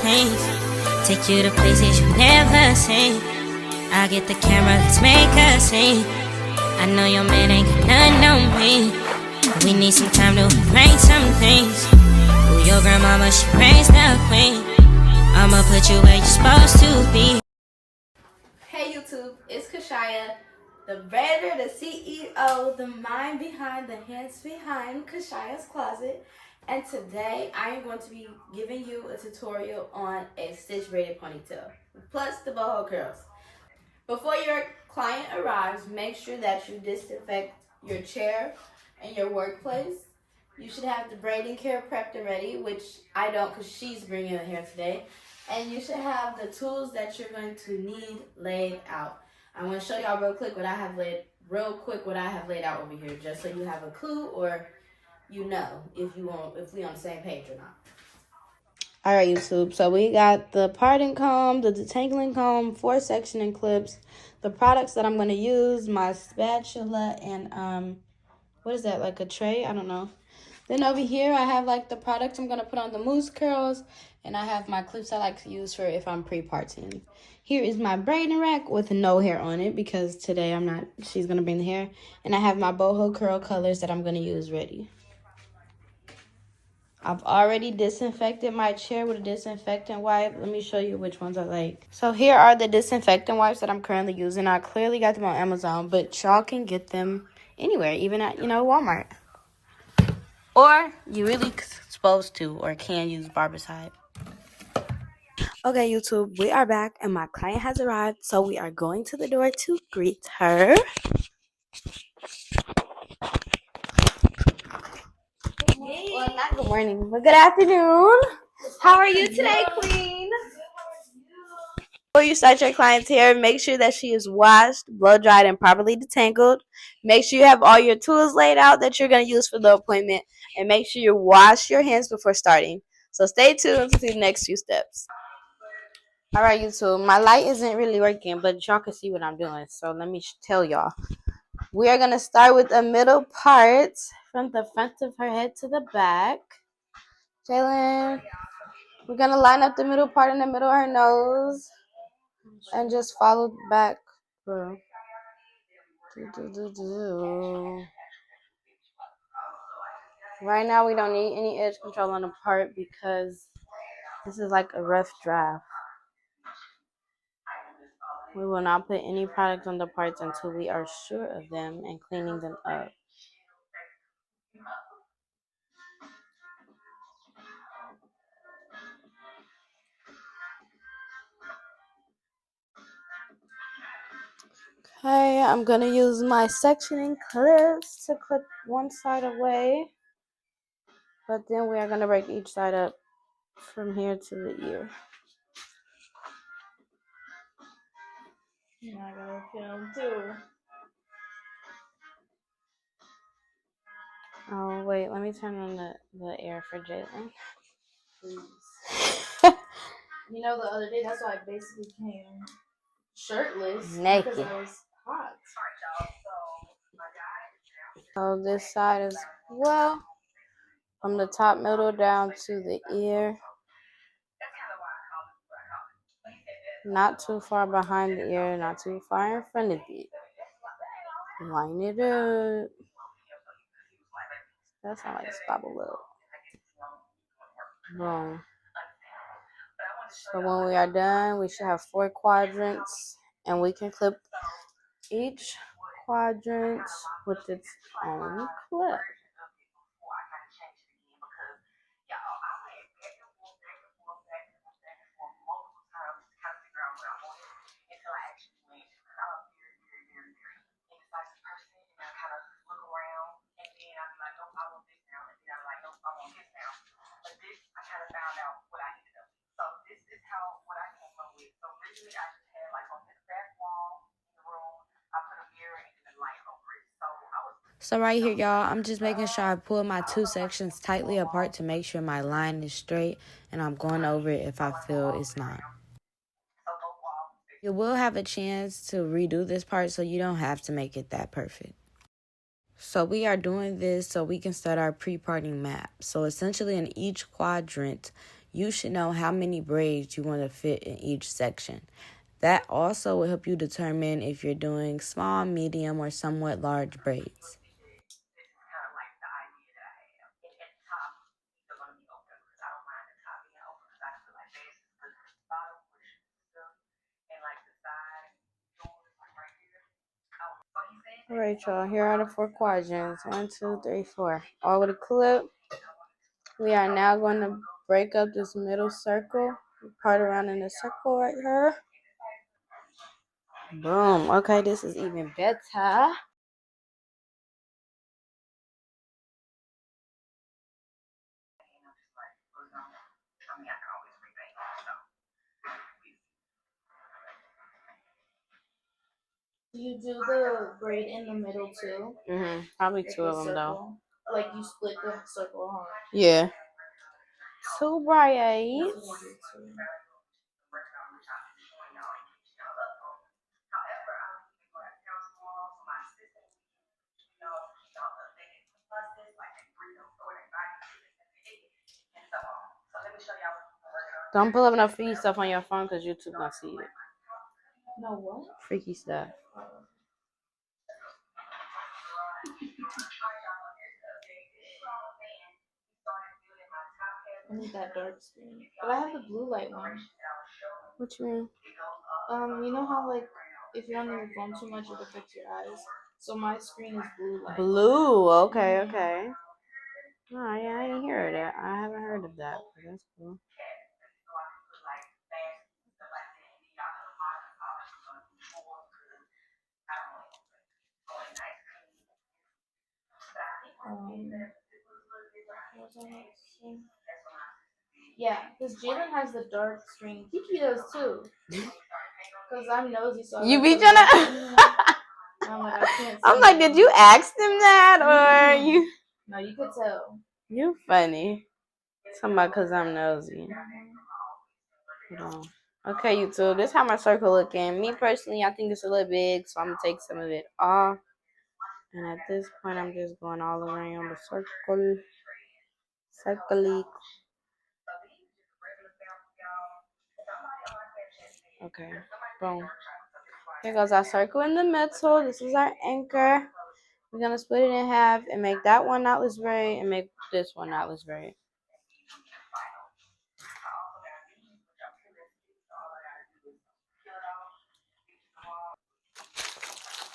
things. Take you to places you've never seen. I'll get the camera, let's make a scene. I know your man ain't got nothing on me. We need some time to arrange some things. Ooh, your grandmama, she raised a queen. I'ma put you where you're supposed to be. Hey YouTube, it's Kashaya, the braider, the CEO, the mind behind, the hands behind Kashaya's Closet. And today I am going to be giving you a tutorial on a stitch braided ponytail, plus the boho curls. Before your client arrives, make sure that you disinfect your chair and your workplace. You should have the braiding care prepped and ready, which I don't because she's bringing it here today. And you should have the tools that you're going to need laid out. I'm going to show y'all real quick what I have laid out over here, just so you have a clue or you know if we on the same page or not. All right, YouTube. So we got the parting comb, the detangling comb, 4 sectioning clips, the products that I'm going to use, my spatula, and what is that, like a tray? I don't know. Then over here, I have like the products I'm going to put on the mousse curls, and I have my clips I like to use for if I'm pre-parting. Here is my braiding rack with no hair on it because today she's going to bring the hair. And I have my boho curl colors that I'm going to use ready. I've already disinfected my chair with a disinfectant wipe. Let me show you which ones I like. So here are the disinfectant wipes that I'm currently using. I clearly got them on Amazon, but y'all can get them anywhere, even at, Walmart. Or you really supposed to or can use Barbicide. Okay, YouTube, we are back and my client has arrived. So we are going to the door to greet her. Well, not good morning, but good afternoon. How are you today, Queen? Before you start your client's hair, make sure that she is washed, blow dried, and properly detangled. Make sure you have all your tools laid out that you're going to use for the appointment. And make sure you wash your hands before starting. So stay tuned to see the next few steps. Alright, YouTube, my light isn't really working, but y'all can see what I'm doing. So let me tell y'all. We are going to start with the middle part from the front of her head to the back. Jalen, we're going to line up the middle part in the middle of her nose. And just follow back through. Right now, we don't need any edge control on the part because this is like a rough draft. We will not put any product on the parts until we are sure of them and cleaning them up. Okay, I'm going to use my sectioning clips to clip one side away. But then we are going to break each side up from here to the ear. I gotta film too. Oh, wait, let me turn on the air for Jalen. Please. You know, the other day, that's why I basically came shirtless. Naked. Because I was hot. So this side as well, from the top middle down to the ear. Not too far behind the ear, not too far in front of it. Line it up. That's how I bobble up. Boom. So when we are done, we should have 4 quadrants, and we can clip each quadrant with its own clip. So right here, y'all, I'm just making sure I pull my 2 sections tightly apart to make sure my line is straight, and I'm going over it if I feel it's not. You will have a chance to redo this part, so you don't have to make it that perfect. So we are doing this so we can start our pre-parting map. So essentially in each quadrant, you should know how many braids you want to fit in each section. That also will help you determine if you're doing small, medium, or somewhat large braids. All right, y'all. Here are the 4 quadrants. 1, 2, 3, 4. All with a clip. We are now going to break up this middle circle. Part around in the circle right here. Boom. Okay, this is even better. Do you do the braid in the middle too? Probably Like 2 of them circle? though. Like you split the circle, huh? Yeah. 2 braids. That's what I do too. Don't pull up no freaky stuff on your phone because YouTube gonna see it. No what? Freaky stuff. I need that dark screen. But I have the blue light one. What you mean? You know how like if you're on your phone too much it affects your eyes? So my screen is blue light. Blue. Okay, okay. Oh, yeah, I didn't hear that. I haven't heard of that. But that's cool. Yeah, because Jalen has the dark screen. Kiki does too. Because I'm nosy, so You be trying to... I'm like, did you ask them that or you? No, you could tell. You funny. Talking about because I'm nosy. Hold on. Okay, YouTube. This is how my circle looking. Me personally, I think it's a little big, so I'm gonna take some of it off. And at this point, I'm just going all around the circle. Circle. Okay. Boom. Here goes our circle in the middle. This is our anchor. We're gonna split it in half and make that one knotless braid and make this one knotless braid.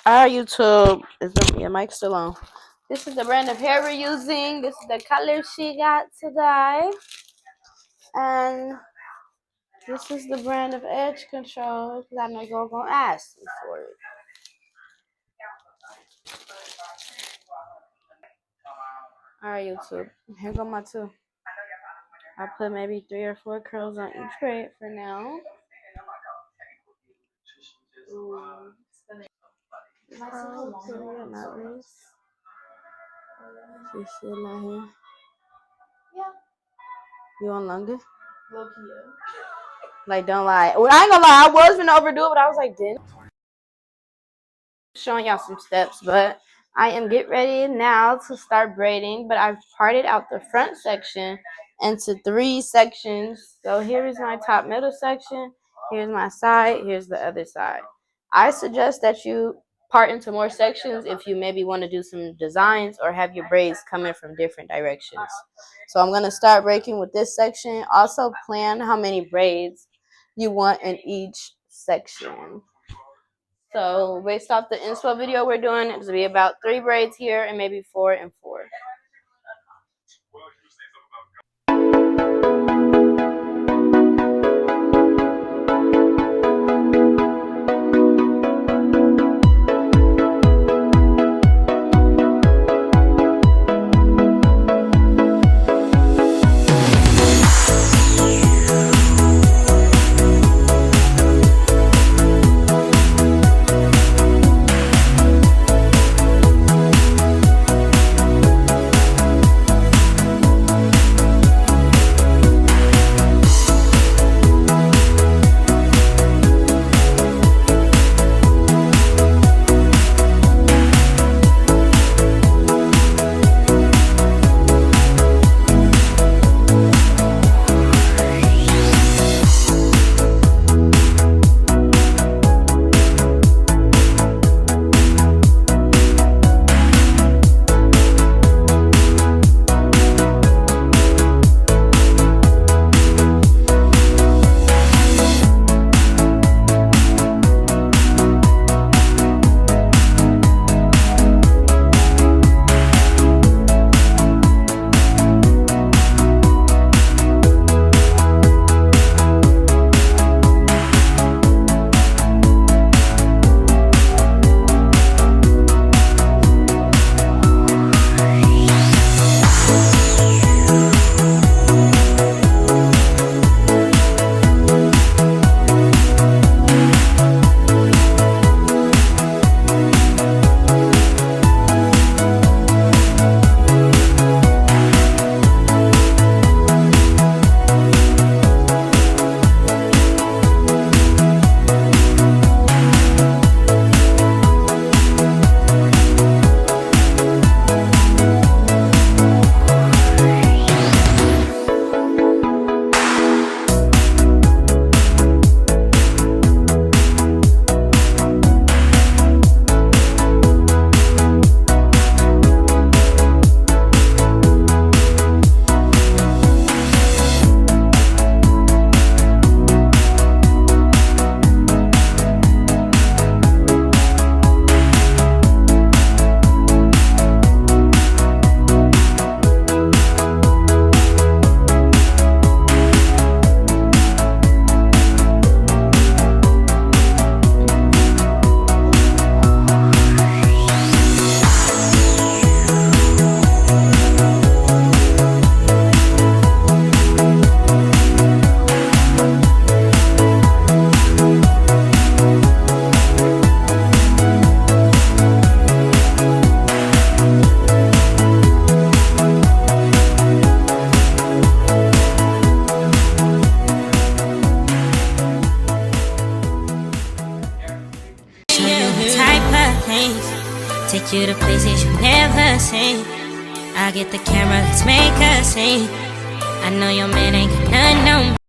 Alright, YouTube. Your mic's still on. This is the brand of hair we're using. This is the color she got today. And this is the brand of edge control because I know you're gonna ask me for it. Alright, YouTube. Here go my 2. I'll put maybe 3 or 4 curls on each braid for now. She's still not here. Yeah. You want longer? Low key, yeah. Like, don't lie. Well, I ain't gonna lie. I was gonna overdo it, but I was like, didn't. Showing y'all some steps, but I am getting ready now to start braiding. But I've parted out the front section into 3 sections. So here is my top middle section. Here's my side. Here's the other side. I suggest that you part into more sections if you maybe want to do some designs or have your braids coming from different directions. So I'm going to start breaking with this section. Also plan how many braids you want in each section. So based off the inspo video we're doing, it's going to be about 3 braids here and maybe 4 and 4. take you to places you've never seen. I'll get the camera, let's make a scene. I know your man ain't got nothing on me.